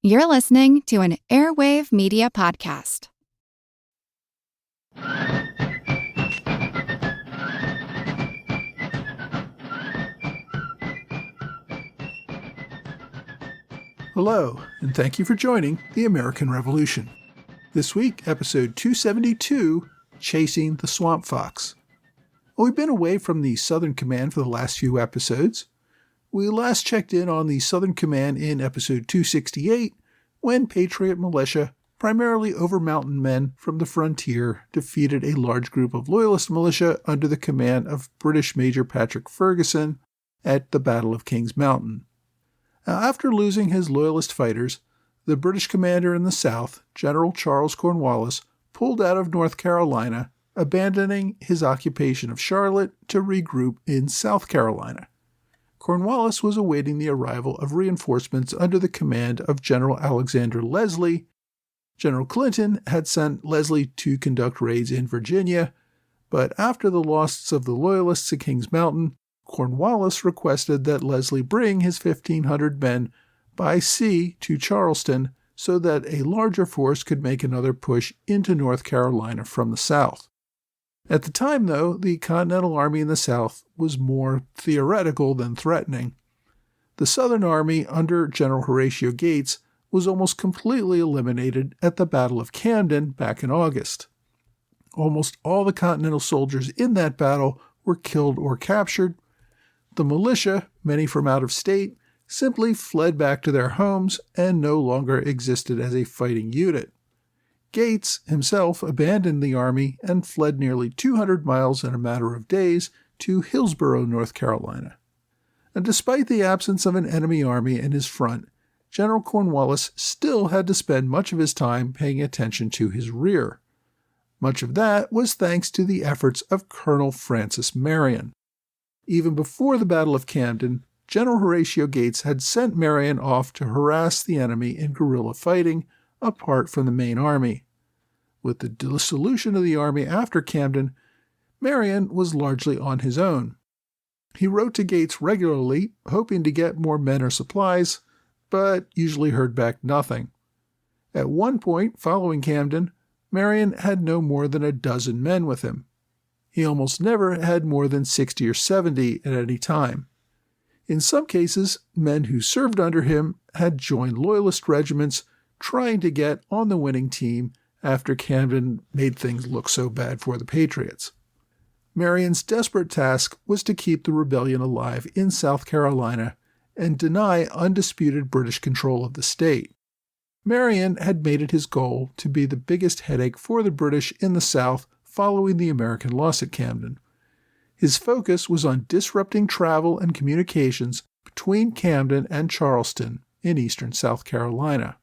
You're listening to an Airwave Media Podcast. Hello, and thank you for joining the American Revolution. This week, episode 272, Chasing the Swamp Fox. Well, we've been away from the Southern Command for the last few episodes. We last checked in on the Southern Command in episode 268, when Patriot militia, primarily over mountain men from the frontier, defeated a large group of Loyalist militia under the command of British Major Patrick Ferguson at the Battle of Kings Mountain. Now, after losing his Loyalist fighters, the British commander in the South, General Charles Cornwallis, pulled out of North Carolina, abandoning his occupation of Charlotte to regroup in South Carolina. Cornwallis was awaiting the arrival of reinforcements under the command of General Alexander Leslie. General Clinton had sent Leslie to conduct raids in Virginia, but after the loss of the Loyalists at Kings Mountain, Cornwallis requested that Leslie bring his 1,500 men by sea to Charleston so that a larger force could make another push into North Carolina from the south. At the time, though, the Continental Army in the South was more theoretical than threatening. The Southern Army under General Horatio Gates was almost completely eliminated at the Battle of Camden back in August. Almost all the Continental soldiers in that battle were killed or captured. The militia, many from out of state, simply fled back to their homes and no longer existed as a fighting unit. Gates himself abandoned the army and fled nearly 200 miles in a matter of days to Hillsborough, North Carolina. And despite the absence of an enemy army in his front, General Cornwallis still had to spend much of his time paying attention to his rear. Much of that was thanks to the efforts of Colonel Francis Marion. Even before the Battle of Camden, General Horatio Gates had sent Marion off to harass the enemy in guerrilla fighting, apart from the main army. With the dissolution of the army after Camden, Marion was largely on his own. He wrote to Gates regularly, hoping to get more men or supplies, but usually heard back nothing. At one point, following Camden, Marion had no more than a dozen men with him. He almost never had more than 60 or 70 at any time. In some cases, men who served under him had joined Loyalist regiments trying to get on the winning team after Camden made things look so bad for the Patriots. Marion's desperate task was to keep the rebellion alive in South Carolina and deny undisputed British control of the state. Marion had made it his goal to be the biggest headache for the British in the South following the American loss at Camden. His focus was on disrupting travel and communications between Camden and Charleston in eastern South Carolina.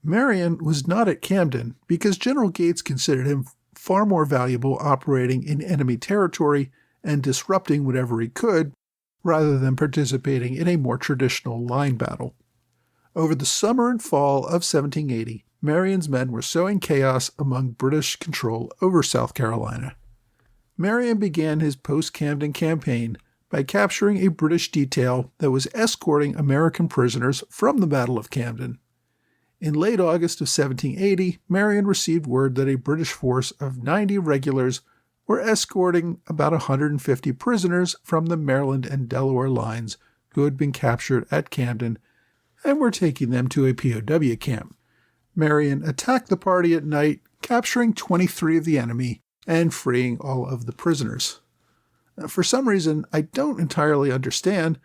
Marion was not at Camden because General Gates considered him far more valuable operating in enemy territory and disrupting whatever he could, rather than participating in a more traditional line battle. Over the summer and fall of 1780, Marion's men were sowing chaos among British control over South Carolina. Marion began his post-Camden campaign by capturing a British detail that was escorting American prisoners from the Battle of Camden. In late August of 1780, Marion received word that a British force of 90 regulars were escorting about 150 prisoners from the Maryland and Delaware lines who had been captured at Camden and were taking them to a POW camp. Marion attacked the party at night, capturing 23 of the enemy and freeing all of the prisoners. For some reason I don't entirely understand,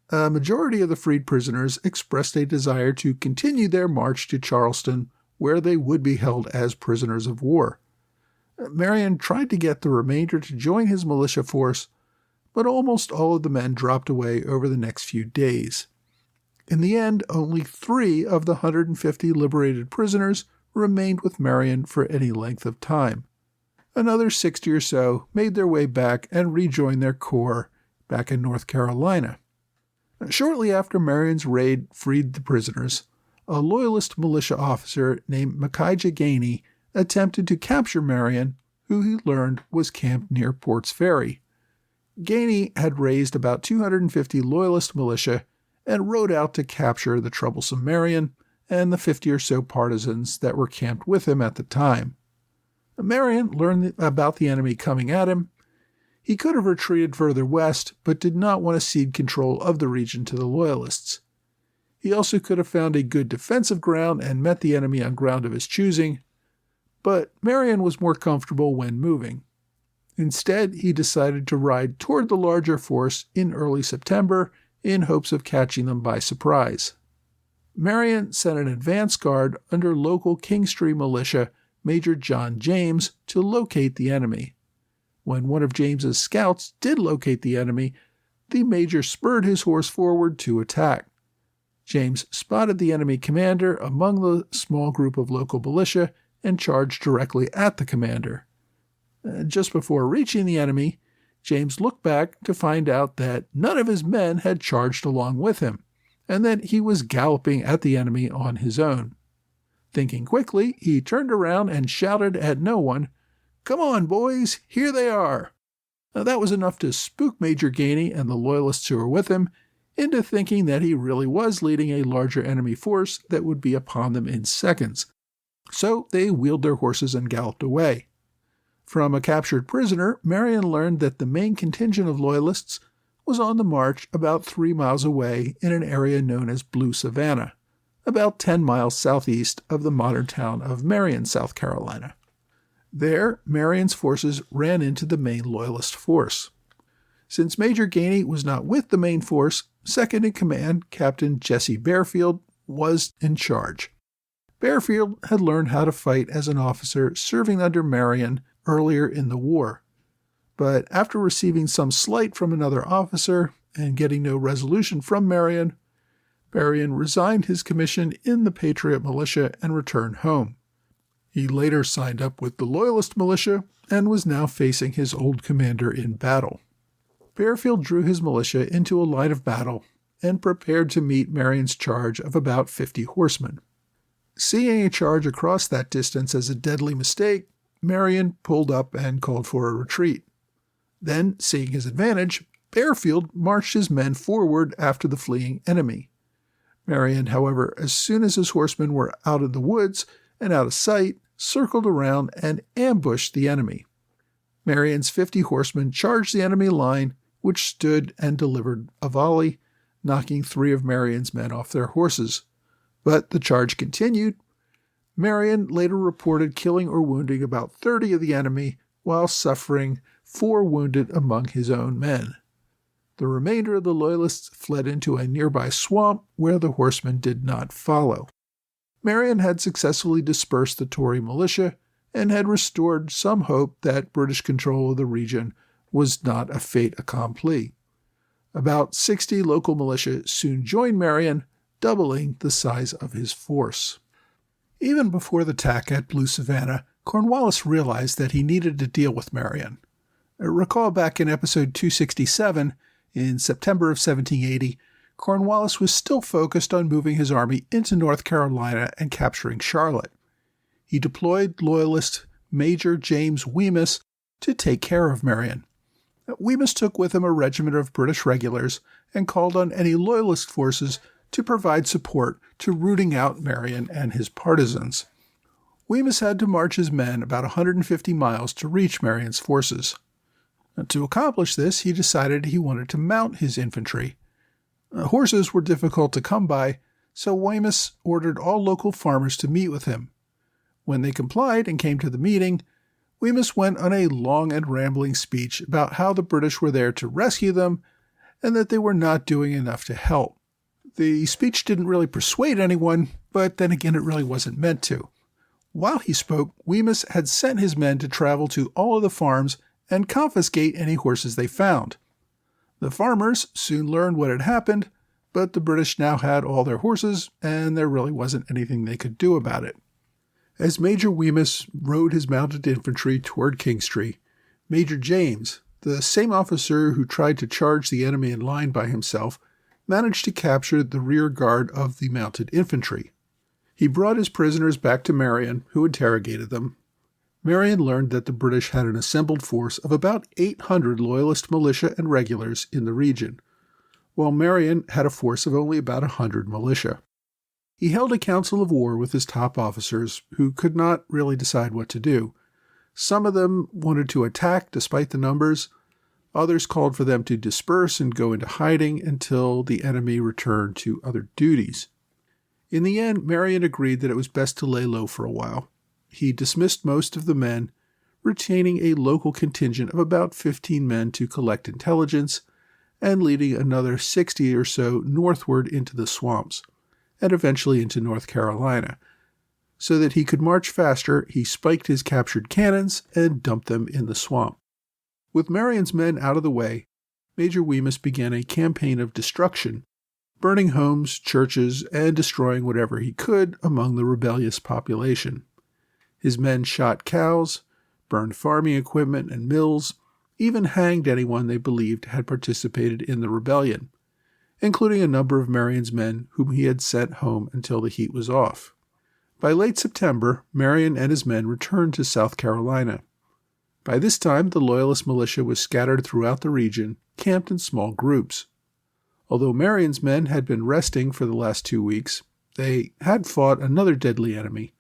a majority of the freed prisoners expressed a desire to continue their march to Charleston, where they would be held as prisoners of war. Marion tried to get the remainder to join his militia force, but almost all of the men dropped away over the next few days. In the end, only 3 of the 150 liberated prisoners remained with Marion for any length of time. Another 60 or so made their way back and rejoined their corps back in North Carolina. Shortly after Marion's raid freed the prisoners, a Loyalist militia officer named Micaiah Gainey attempted to capture Marion, who he learned was camped near Port's Ferry. Gainey had raised about 250 Loyalist militia and rode out to capture the troublesome Marion and the 50 or so partisans that were camped with him at the time. Marion learned about the enemy coming at him. He could have retreated further west, but did not want to cede control of the region to the Loyalists. He also could have found a good defensive ground and met the enemy on ground of his choosing, but Marion was more comfortable when moving. Instead, he decided to ride toward the larger force in early September in hopes of catching them by surprise. Marion sent an advance guard under local Kingstree militia Major John James to locate the enemy. When one of James's scouts did locate the enemy, the major spurred his horse forward to attack. James spotted the enemy commander among the small group of local militia and charged directly at the commander. Just before reaching the enemy, James looked back to find out that none of his men had charged along with him, and that he was galloping at the enemy on his own. Thinking quickly, he turned around and shouted at no one, "Come on, boys, here they are!" That was enough to spook Major Gainey and the Loyalists who were with him into thinking that he really was leading a larger enemy force that would be upon them in seconds. So they wheeled their horses and galloped away. From a captured prisoner, Marion learned that the main contingent of Loyalists was on the march about 3 miles away in an area known as Blue Savannah, about 10 miles southeast of the modern town of Marion, South Carolina. There, Marion's forces ran into the main Loyalist force. Since Major Gainey was not with the main force, second in command, Captain Jesse Bearfield, was in charge. Bearfield had learned how to fight as an officer serving under Marion earlier in the war, but after receiving some slight from another officer and getting no resolution from Marion resigned his commission in the Patriot militia and returned home. He later signed up with the Loyalist militia and was now facing his old commander in battle. Bearfield drew his militia into a line of battle and prepared to meet Marion's charge of about 50 horsemen. Seeing a charge across that distance as a deadly mistake, Marion pulled up and called for a retreat. Then, seeing his advantage, Bearfield marched his men forward after the fleeing enemy. Marion, however, as soon as his horsemen were out of the woods and out of sight, circled around and ambushed the enemy. Marion's 50 horsemen charged the enemy line, which stood and delivered a volley, knocking 3 of Marion's men off their horses. But the charge continued. Marion later reported killing or wounding about 30 of the enemy while suffering 4 wounded among his own men. The remainder of the Loyalists fled into a nearby swamp where the horsemen did not follow. Marion had successfully dispersed the Tory militia and had restored some hope that British control of the region was not a fait accompli. About 60 local militia soon joined Marion, doubling the size of his force. Even before the attack at Blue Savannah, Cornwallis realized that he needed to deal with Marion. Recall back in episode 267, in September of 1780, Cornwallis was still focused on moving his army into North Carolina and capturing Charlotte. He deployed Loyalist Major James Wemyss to take care of Marion. Wemyss took with him a regiment of British regulars and called on any Loyalist forces to provide support to rooting out Marion and his partisans. Wemyss had to march his men about 150 miles to reach Marion's forces. To accomplish this, he decided he wanted to mount his infantry. Horses were difficult to come by, so Wemyss ordered all local farmers to meet with him. When they complied and came to the meeting, Wemyss went on a long and rambling speech about how the British were there to rescue them and that they were not doing enough to help. The speech didn't really persuade anyone, but then again it really wasn't meant to. While he spoke, Wemyss had sent his men to travel to all of the farms and confiscate any horses they found. The farmers soon learned what had happened, but the British now had all their horses, and there really wasn't anything they could do about it. As Major Wemyss rode his mounted infantry toward Kingstree, Major James, the same officer who tried to charge the enemy in line by himself, managed to capture the rear guard of the mounted infantry. He brought his prisoners back to Marion, who interrogated them. Marion learned that the British had an assembled force of about 800 Loyalist militia and regulars in the region, while Marion had a force of only about 100 militia. He held a council of war with his top officers who could not really decide what to do. Some of them wanted to attack despite the numbers. Others called for them to disperse and go into hiding until the enemy returned to other duties. In the end, Marion agreed that it was best to lay low for a while. He dismissed most of the men, retaining a local contingent of about 15 men to collect intelligence, and leading another 60 or so northward into the swamps, and eventually into North Carolina. So that he could march faster, he spiked his captured cannons and dumped them in the swamp. With Marion's men out of the way, Major Wemyss began a campaign of destruction, burning homes, churches, and destroying whatever he could among the rebellious population. His men shot cows, burned farming equipment and mills, even hanged anyone they believed had participated in the rebellion, including a number of Marion's men whom he had sent home until the heat was off. By late September, Marion and his men returned to South Carolina. By this time, the Loyalist militia was scattered throughout the region, camped in small groups. Although Marion's men had been resting for the last 2 weeks, they had fought another deadly enemy.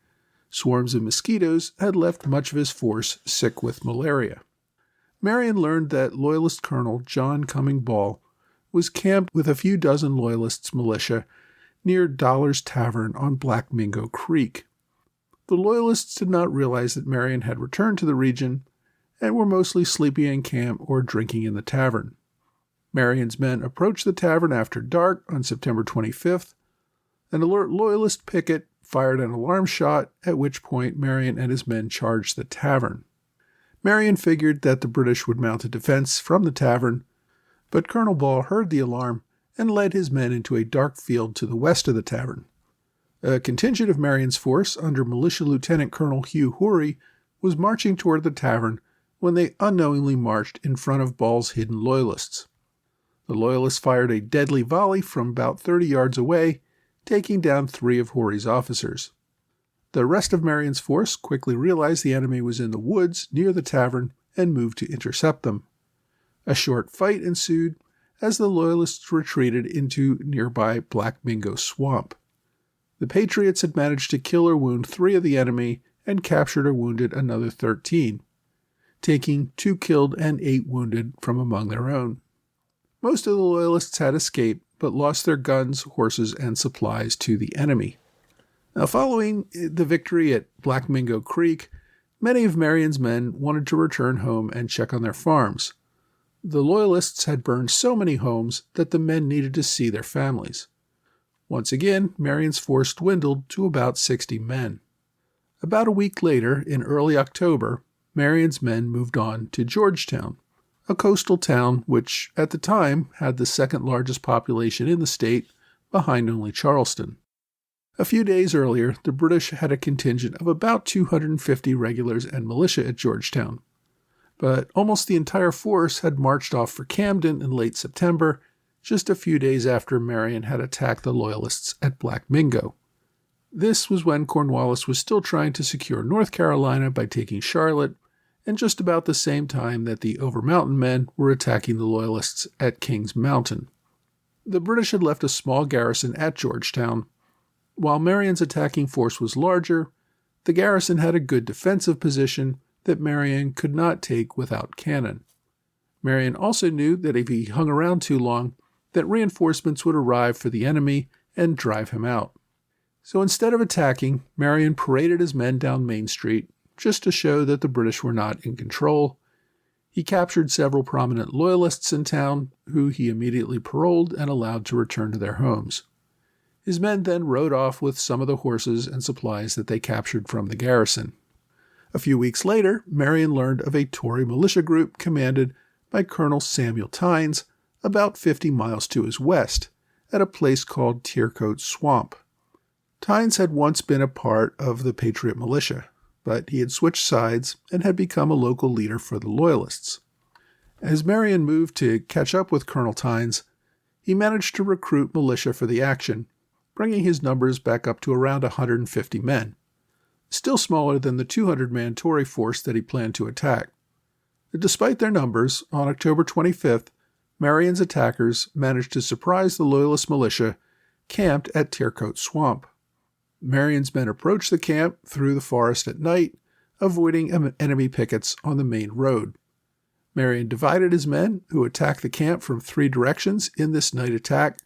Swarms of mosquitoes had left much of his force sick with malaria. Marion learned that Loyalist Colonel John Cumming Ball was camped with a few dozen Loyalists' militia near Dollar's Tavern on Black Mingo Creek. The Loyalists did not realize that Marion had returned to the region and were mostly sleeping in camp or drinking in the tavern. Marion's men approached the tavern after dark on September 25th. An alert Loyalist picket fired an alarm shot, at which point Marion and his men charged the tavern. Marion figured that the British would mount a defense from the tavern, but Colonel Ball heard the alarm and led his men into a dark field to the west of the tavern. A contingent of Marion's force under Militia Lieutenant Colonel Hugh Horry was marching toward the tavern when they unknowingly marched in front of Ball's hidden Loyalists. The Loyalists fired a deadly volley from about 30 yards away, taking down 3 of Horry's officers. The rest of Marion's force quickly realized the enemy was in the woods near the tavern and moved to intercept them. A short fight ensued as the Loyalists retreated into nearby Black Mingo Swamp. The Patriots had managed to kill or wound 3 of the enemy and captured or wounded another 13, taking 2 killed and 8 wounded from among their own. Most of the Loyalists had escaped, but lost their guns, horses, and supplies to the enemy. Now, following the victory at Black Mingo Creek, many of Marion's men wanted to return home and check on their farms. The Loyalists had burned so many homes that the men needed to see their families. Once again, Marion's force dwindled to about 60 men. About a week later, in early October, Marion's men moved on to Georgetown, a coastal town which, at the time, had the second largest population in the state, behind only Charleston. A few days earlier, the British had a contingent of about 250 regulars and militia at Georgetown, but almost the entire force had marched off for Camden in late September, just a few days after Marion had attacked the Loyalists at Black Mingo. This was when Cornwallis was still trying to secure North Carolina by taking Charlotte, and just about the same time that the Over-Mountain men were attacking the Loyalists at Kings Mountain. The British had left a small garrison at Georgetown. While Marion's attacking force was larger, the garrison had a good defensive position that Marion could not take without cannon. Marion also knew that if he hung around too long, that reinforcements would arrive for the enemy and drive him out. So instead of attacking, Marion paraded his men down Main Street, just to show that the British were not in control. He captured several prominent Loyalists in town, who he immediately paroled and allowed to return to their homes. His men then rode off with some of the horses and supplies that they captured from the garrison. A few weeks later, Marion learned of a Tory militia group commanded by Colonel Samuel Tynes, about 50 miles to his west, at a place called Tiercote Swamp. Tynes had once been a part of the Patriot militia, but he had switched sides and had become a local leader for the Loyalists. As Marion moved to catch up with Colonel Tynes, he managed to recruit militia for the action, bringing his numbers back up to around 150 men, still smaller than the 200-man Tory force that he planned to attack. Despite their numbers, on October 25th, Marion's attackers managed to surprise the Loyalist militia camped at Tiercote Swamp. Marion's men approached the camp through the forest at night, avoiding enemy pickets on the main road. Marion divided his men, who attacked the camp from 3 directions in this night attack.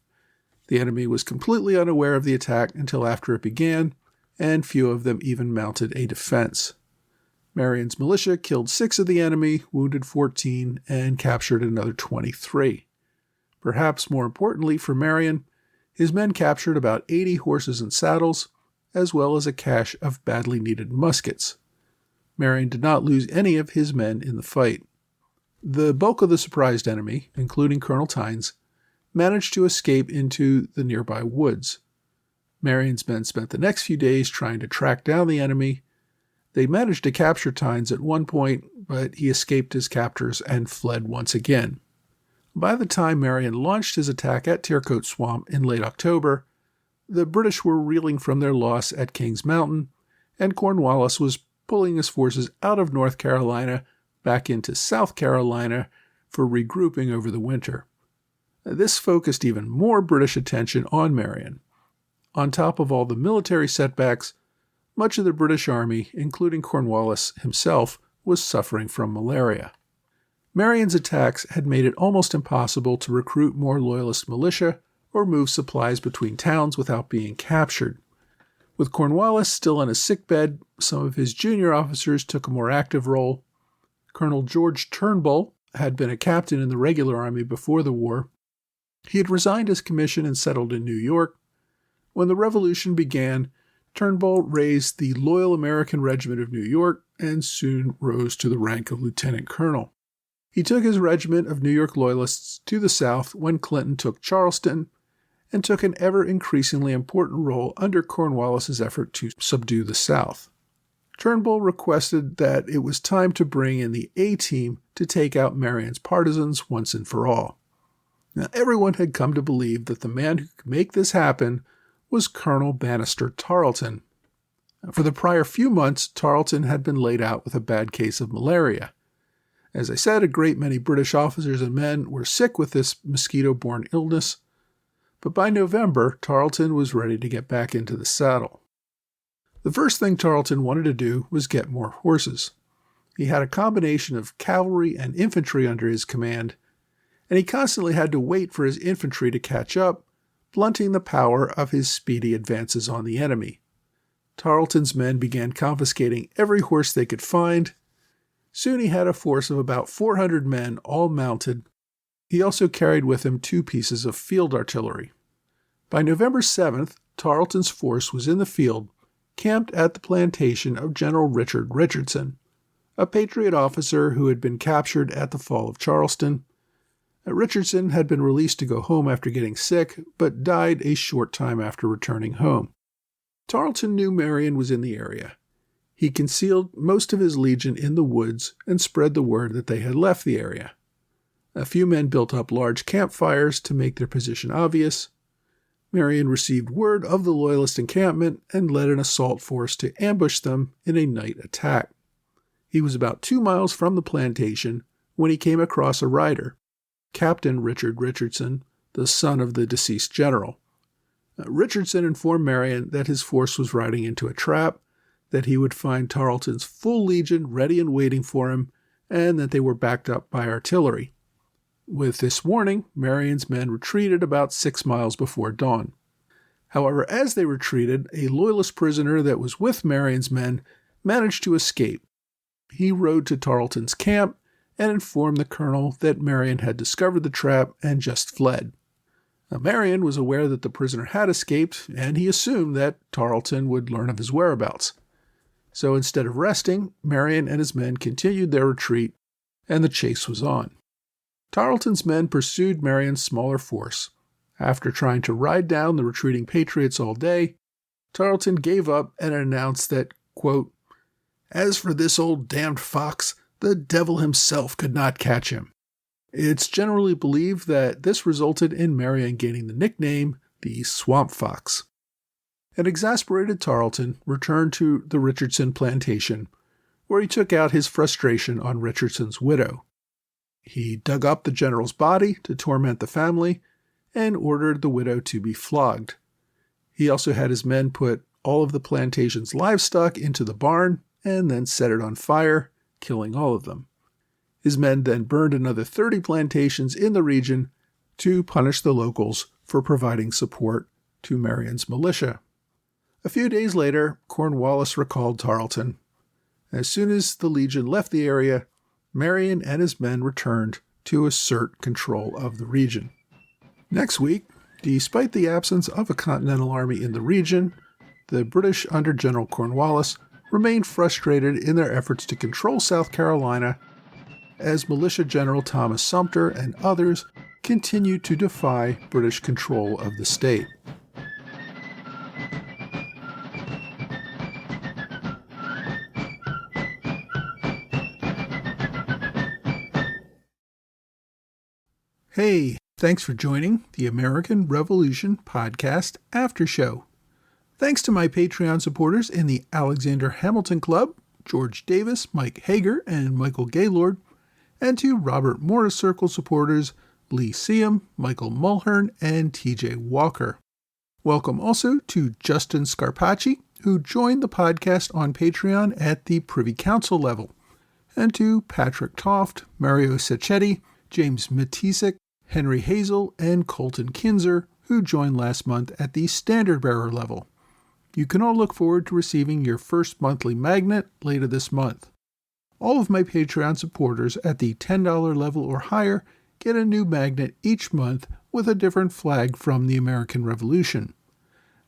The enemy was completely unaware of the attack until after it began, and few of them even mounted a defense. Marion's militia killed 6 of the enemy, wounded 14, and captured another 23. Perhaps more importantly for Marion, his men captured about 80 horses and saddles, as well as a cache of badly needed muskets. Marion did not lose any of his men in the fight. The bulk of the surprised enemy, including Colonel Tynes, managed to escape into the nearby woods. Marion's men spent the next few days trying to track down the enemy. They managed to capture Tynes at one point, but he escaped his captors and fled once again. By the time Marion launched his attack at Tiercoat Swamp in late October, the British were reeling from their loss at Kings Mountain, and Cornwallis was pulling his forces out of North Carolina back into South Carolina for regrouping over the winter. This focused even more British attention on Marion. On top of all the military setbacks, much of the British Army, including Cornwallis himself, was suffering from malaria. Marion's attacks had made it almost impossible to recruit more Loyalist militia or move supplies between towns without being captured. With Cornwallis still in a sickbed, some of his junior officers took a more active role. Colonel George Turnbull had been a captain in the regular army before the war. He had resigned his commission and settled in New York. When the Revolution began, Turnbull raised the Loyal American Regiment of New York and soon rose to the rank of lieutenant colonel. He took his regiment of New York Loyalists to the South when Clinton took Charleston, and took an ever-increasingly important role under Cornwallis's effort to subdue the South. Turnbull requested that it was time to bring in the A-Team to take out Marion's partisans once and for all. Now, everyone had come to believe that the man who could make this happen was Colonel Bannister Tarleton. For the prior few months, Tarleton had been laid out with a bad case of malaria. As I said, a great many British officers and men were sick with this mosquito-borne illness, but by November, Tarleton was ready to get back into the saddle. The first thing Tarleton wanted to do was get more horses. He had a combination of cavalry and infantry under his command, and he constantly had to wait for his infantry to catch up, blunting the power of his speedy advances on the enemy. Tarleton's men began confiscating every horse they could find. Soon he had a force of about 400 men, all mounted. He also carried with him 2 pieces of field artillery. By November 7th, Tarleton's force was in the field, camped at the plantation of General Richard Richardson, a Patriot officer who had been captured at the fall of Charleston. Richardson had been released to go home after getting sick, but died a short time after returning home. Tarleton knew Marion was in the area. He concealed most of his legion in the woods and spread the word that they had left the area. A few men built up large campfires to make their position obvious. Marion received word of the Loyalist encampment and led an assault force to ambush them in a night attack. He was about 2 miles from the plantation when he came across a rider, Captain Richard Richardson, the son of the deceased general. Richardson informed Marion that his force was riding into a trap, that he would find Tarleton's full legion ready and waiting for him, and that they were backed up by artillery. With this warning, Marion's men retreated about 6 miles before dawn. However, as they retreated, a Loyalist prisoner that was with Marion's men managed to escape. He rode to Tarleton's camp and informed the colonel that Marion had discovered the trap and just fled. Now, Marion was aware that the prisoner had escaped, and he assumed that Tarleton would learn of his whereabouts. So instead of resting, Marion and his men continued their retreat, and the chase was on. Tarleton's men pursued Marion's smaller force. After trying to ride down the retreating Patriots all day, Tarleton gave up and announced that, quote, "As for this old damned fox, the devil himself could not catch him." It's generally believed that this resulted in Marion gaining the nickname the Swamp Fox. An exasperated Tarleton returned to the Richardson plantation, where he took out his frustration on Richardson's widow. He dug up the general's body to torment the family and ordered the widow to be flogged. He also had his men put all of the plantation's livestock into the barn and then set it on fire, killing all of them. His men then burned another 30 plantations in the region to punish the locals for providing support to Marion's militia. A few days later, Cornwallis recalled Tarleton. As soon as the Legion left the area, Marion and his men returned to assert control of the region. Next week, despite the absence of a Continental Army in the region, the British under General Cornwallis remained frustrated in their efforts to control South Carolina as Militia General Thomas Sumter and others continued to defy British control of the state. Hey, thanks for joining the American Revolution Podcast After Show. Thanks to my Patreon supporters in the Alexander Hamilton Club, George Davis, Mike Hager, and Michael Gaylord, and to Robert Morris Circle supporters Lee Seam, Michael Mulhern, and TJ Walker. Welcome also to Justin Scarpacci, who joined the podcast on Patreon at the Privy Council level, and to Patrick Toft, Mario Sacchetti, James Matisek, Henry Hazel, and Colton Kinzer, who joined last month at the Standard Bearer level. You can all look forward to receiving your first monthly magnet later this month. All of my Patreon supporters at the $10 level or higher get a new magnet each month with a different flag from the American Revolution.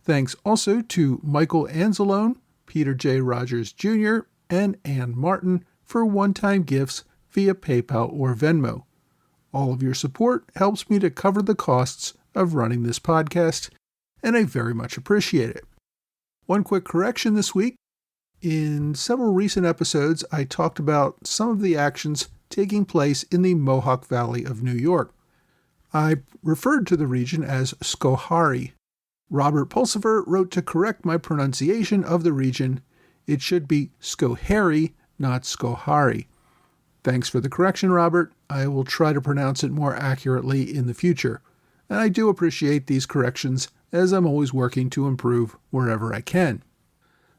Thanks also to Michael Anzalone, Peter J. Rogers Jr., and Ann Martin for one-time gifts via PayPal or Venmo. All of your support helps me to cover the costs of running this podcast, and I very much appreciate it. One quick correction this week. In several recent episodes, I talked about some of the actions taking place in the Mohawk Valley of New York. I referred to the region as Schoharie. Robert Pulsifer wrote to correct my pronunciation of the region. It should be Schoharie, not Schoharie. Thanks for the correction, Robert. I will try to pronounce it more accurately in the future. And I do appreciate these corrections, as I'm always working to improve wherever I can.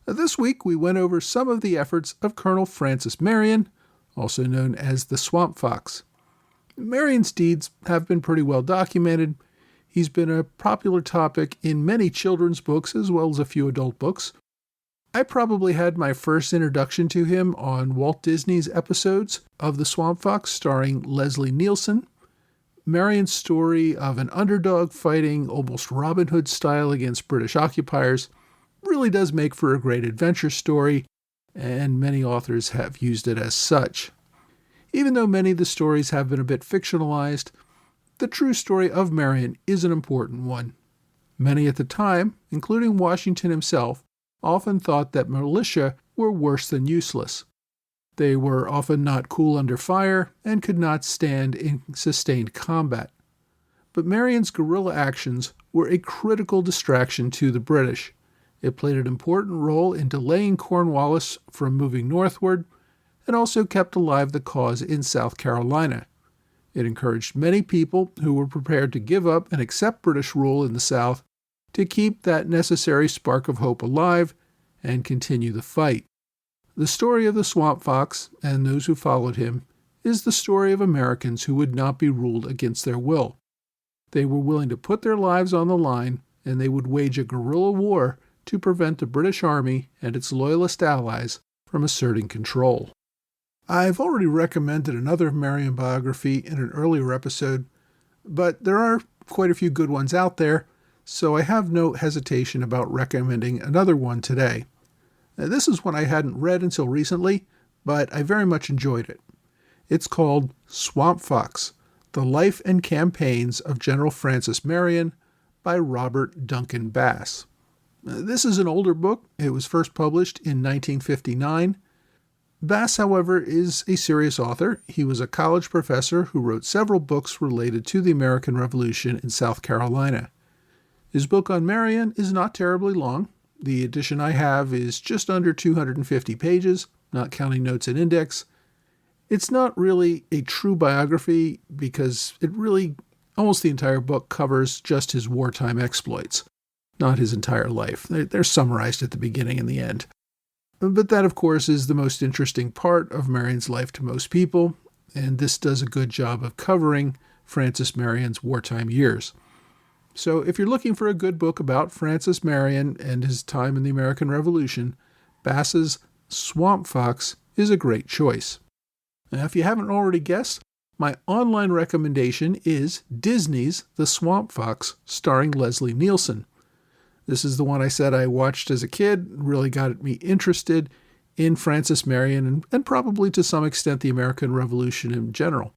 This week, we went over some of the efforts of Colonel Francis Marion, also known as the Swamp Fox. Marion's deeds have been pretty well documented. He's been a popular topic in many children's books as well as a few adult books. I probably had my first introduction to him on Walt Disney's episodes of The Swamp Fox starring Leslie Nielsen. Marion's story of an underdog fighting almost Robin Hood style against British occupiers really does make for a great adventure story, and many authors have used it as such. Even though many of the stories have been a bit fictionalized, the true story of Marion is an important one. Many at the time, including Washington himself, often thought that militia were worse than useless. They were often not cool under fire and could not stand in sustained combat. But Marion's guerrilla actions were a critical distraction to the British. It played an important role in delaying Cornwallis from moving northward and also kept alive the cause in South Carolina. It encouraged many people who were prepared to give up and accept British rule in the South to keep that necessary spark of hope alive and continue the fight. The story of the Swamp Fox and those who followed him is the story of Americans who would not be ruled against their will. They were willing to put their lives on the line, and they would wage a guerrilla war to prevent the British Army and its loyalist allies from asserting control. I've already recommended another Marion biography in an earlier episode, but there are quite a few good ones out there, so I have no hesitation about recommending another one today. Now, this is one I hadn't read until recently, but I very much enjoyed it. It's called Swamp Fox, The Life and Campaigns of General Francis Marion by Robert Duncan Bass. This is an older book. It was first published in 1959. Bass, however, is a serious author. He was a college professor who wrote several books related to the American Revolution in South Carolina. His book on Marion is not terribly long. The edition I have is just under 250 pages, not counting notes and index. It's not really a true biography because almost the entire book covers just his wartime exploits. not his entire life. They're summarized at the beginning and the end. But that, of course, is the most interesting part of Marion's life to most people, and this does a good job of covering Francis Marion's wartime years. So if you're looking for a good book about Francis Marion and his time in the American Revolution, Bass's Swamp Fox is a great choice. Now, if you haven't already guessed, my online recommendation is Disney's The Swamp Fox, starring Leslie Nielsen. This is the one I said I watched as a kid, really got me interested in Francis Marion and probably to some extent the American Revolution in general.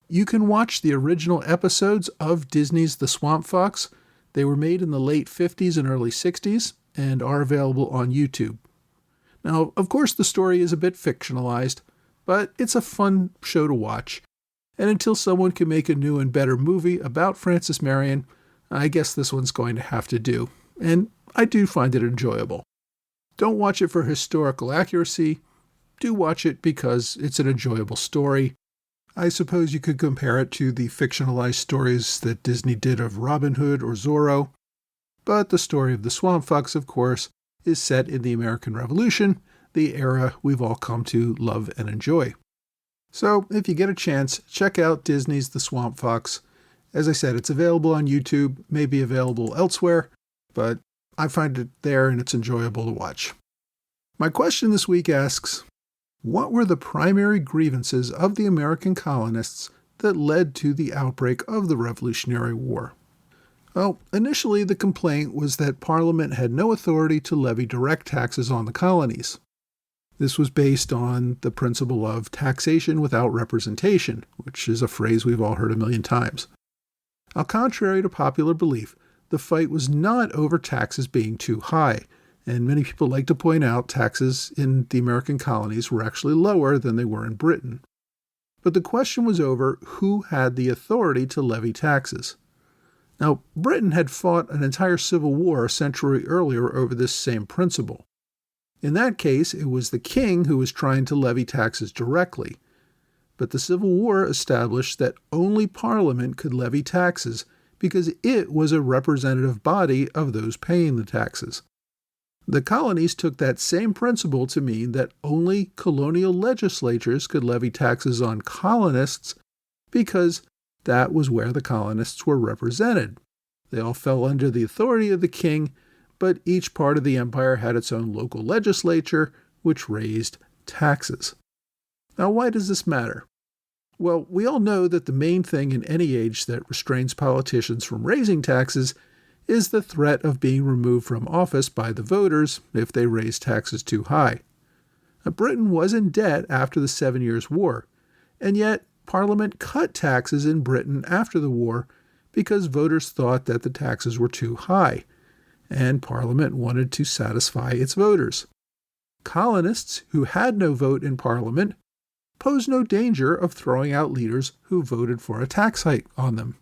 You can watch the original episodes of Disney's The Swamp Fox. They were made in the late 50s and early 60s and are available on YouTube. Now, of course, the story is a bit fictionalized, but it's a fun show to watch. And until someone can make a new and better movie about Francis Marion, I guess this one's going to have to do. And I do find it enjoyable. Don't watch it for historical accuracy. Do watch it because it's an enjoyable story. I suppose you could compare it to the fictionalized stories that Disney did of Robin Hood or Zorro. But the story of the Swamp Fox, of course, is set in the American Revolution, the era we've all come to love and enjoy. So if you get a chance, check out Disney's The Swamp Fox. As I said, it's available on YouTube, may be available elsewhere, but I find it there and it's enjoyable to watch. My question this week asks, what were the primary grievances of the American colonists that led to the outbreak of the Revolutionary War? Well, initially the complaint was that Parliament had no authority to levy direct taxes on the colonies. This was based on the principle of taxation without representation, which is a phrase we've all heard a million times. Now, contrary to popular belief, the fight was not over taxes being too high, and many people like to point out taxes in the American colonies were actually lower than they were in Britain. But the question was over who had the authority to levy taxes. Now, Britain had fought an entire civil war a century earlier over this same principle. In that case, it was the king who was trying to levy taxes directly. But the Civil War established that only Parliament could levy taxes because it was a representative body of those paying the taxes. The colonies took that same principle to mean that only colonial legislatures could levy taxes on colonists because that was where the colonists were represented. They all fell under the authority of the king, but each part of the empire had its own local legislature, which raised taxes. Now, why does this matter? Well, we all know that the main thing in any age that restrains politicians from raising taxes is the threat of being removed from office by the voters if they raise taxes too high. Now, Britain was in debt after the 7 Years' War, and yet Parliament cut taxes in Britain after the war because voters thought that the taxes were too high, and Parliament wanted to satisfy its voters. Colonists who had no vote in Parliament posed no danger of throwing out leaders who voted for a tax hike on them.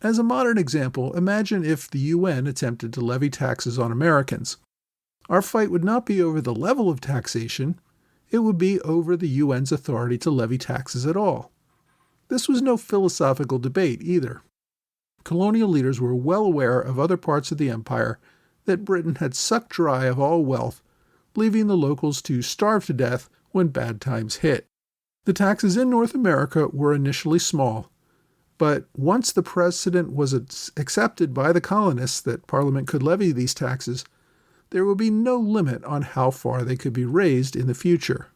As a modern example, imagine if the UN attempted to levy taxes on Americans. Our fight would not be over the level of taxation, it would be over the UN's authority to levy taxes at all. This was no philosophical debate either. Colonial leaders were well aware of other parts of the empire that Britain had sucked dry of all wealth, leaving the locals to starve to death when bad times hit. The taxes in North America were initially small, but once the precedent was accepted by the colonists that Parliament could levy these taxes, there would be no limit on how far they could be raised in the future.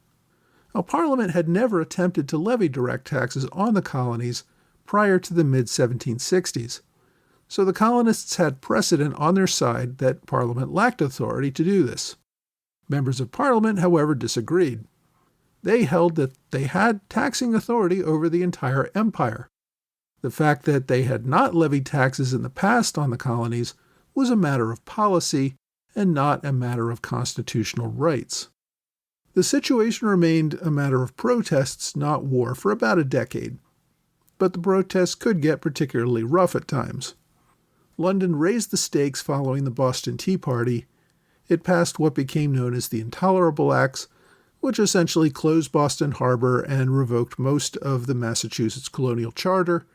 Now, Parliament had never attempted to levy direct taxes on the colonies prior to the mid-1760s, so the colonists had precedent on their side that Parliament lacked authority to do this. Members of Parliament, however, disagreed. They held that they had taxing authority over the entire empire. The fact that they had not levied taxes in the past on the colonies was a matter of policy and not a matter of constitutional rights. The situation remained a matter of protests, not war, for about a decade. But the protests could get particularly rough at times. London raised the stakes following the Boston Tea Party. It passed what became known as the Intolerable Acts, which essentially closed Boston Harbor and revoked most of the Massachusetts colonial charter,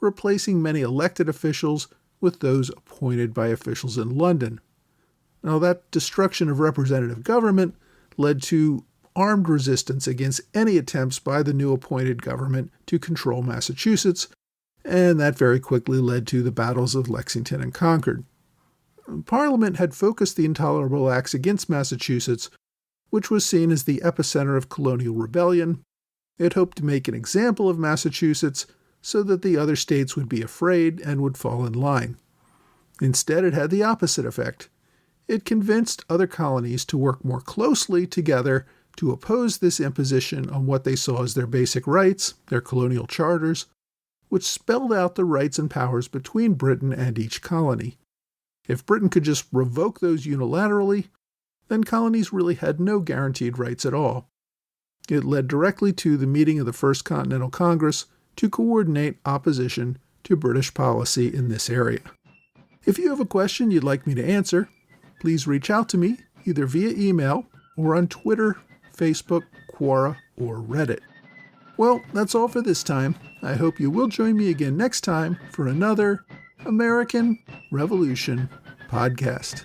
replacing many elected officials with those appointed by officials in London. Now, that destruction of representative government led to armed resistance against any attempts by the new appointed government to control Massachusetts, and that very quickly led to the battles of Lexington and Concord. Parliament had focused the intolerable acts against Massachusetts, which was seen as the epicenter of colonial rebellion. It hoped to make an example of Massachusetts so that the other states would be afraid and would fall in line. Instead, it had the opposite effect. It convinced other colonies to work more closely together to oppose this imposition on what they saw as their basic rights, their colonial charters, which spelled out the rights and powers between Britain and each colony. If Britain could just revoke those unilaterally, then colonies really had no guaranteed rights at all. It led directly to the meeting of the First Continental Congress to coordinate opposition to British policy in this area. If you have a question you'd like me to answer, please reach out to me either via email or on Twitter, Facebook, Quora, or Reddit. Well, that's all for this time. I hope you will join me again next time for another American Revolution podcast.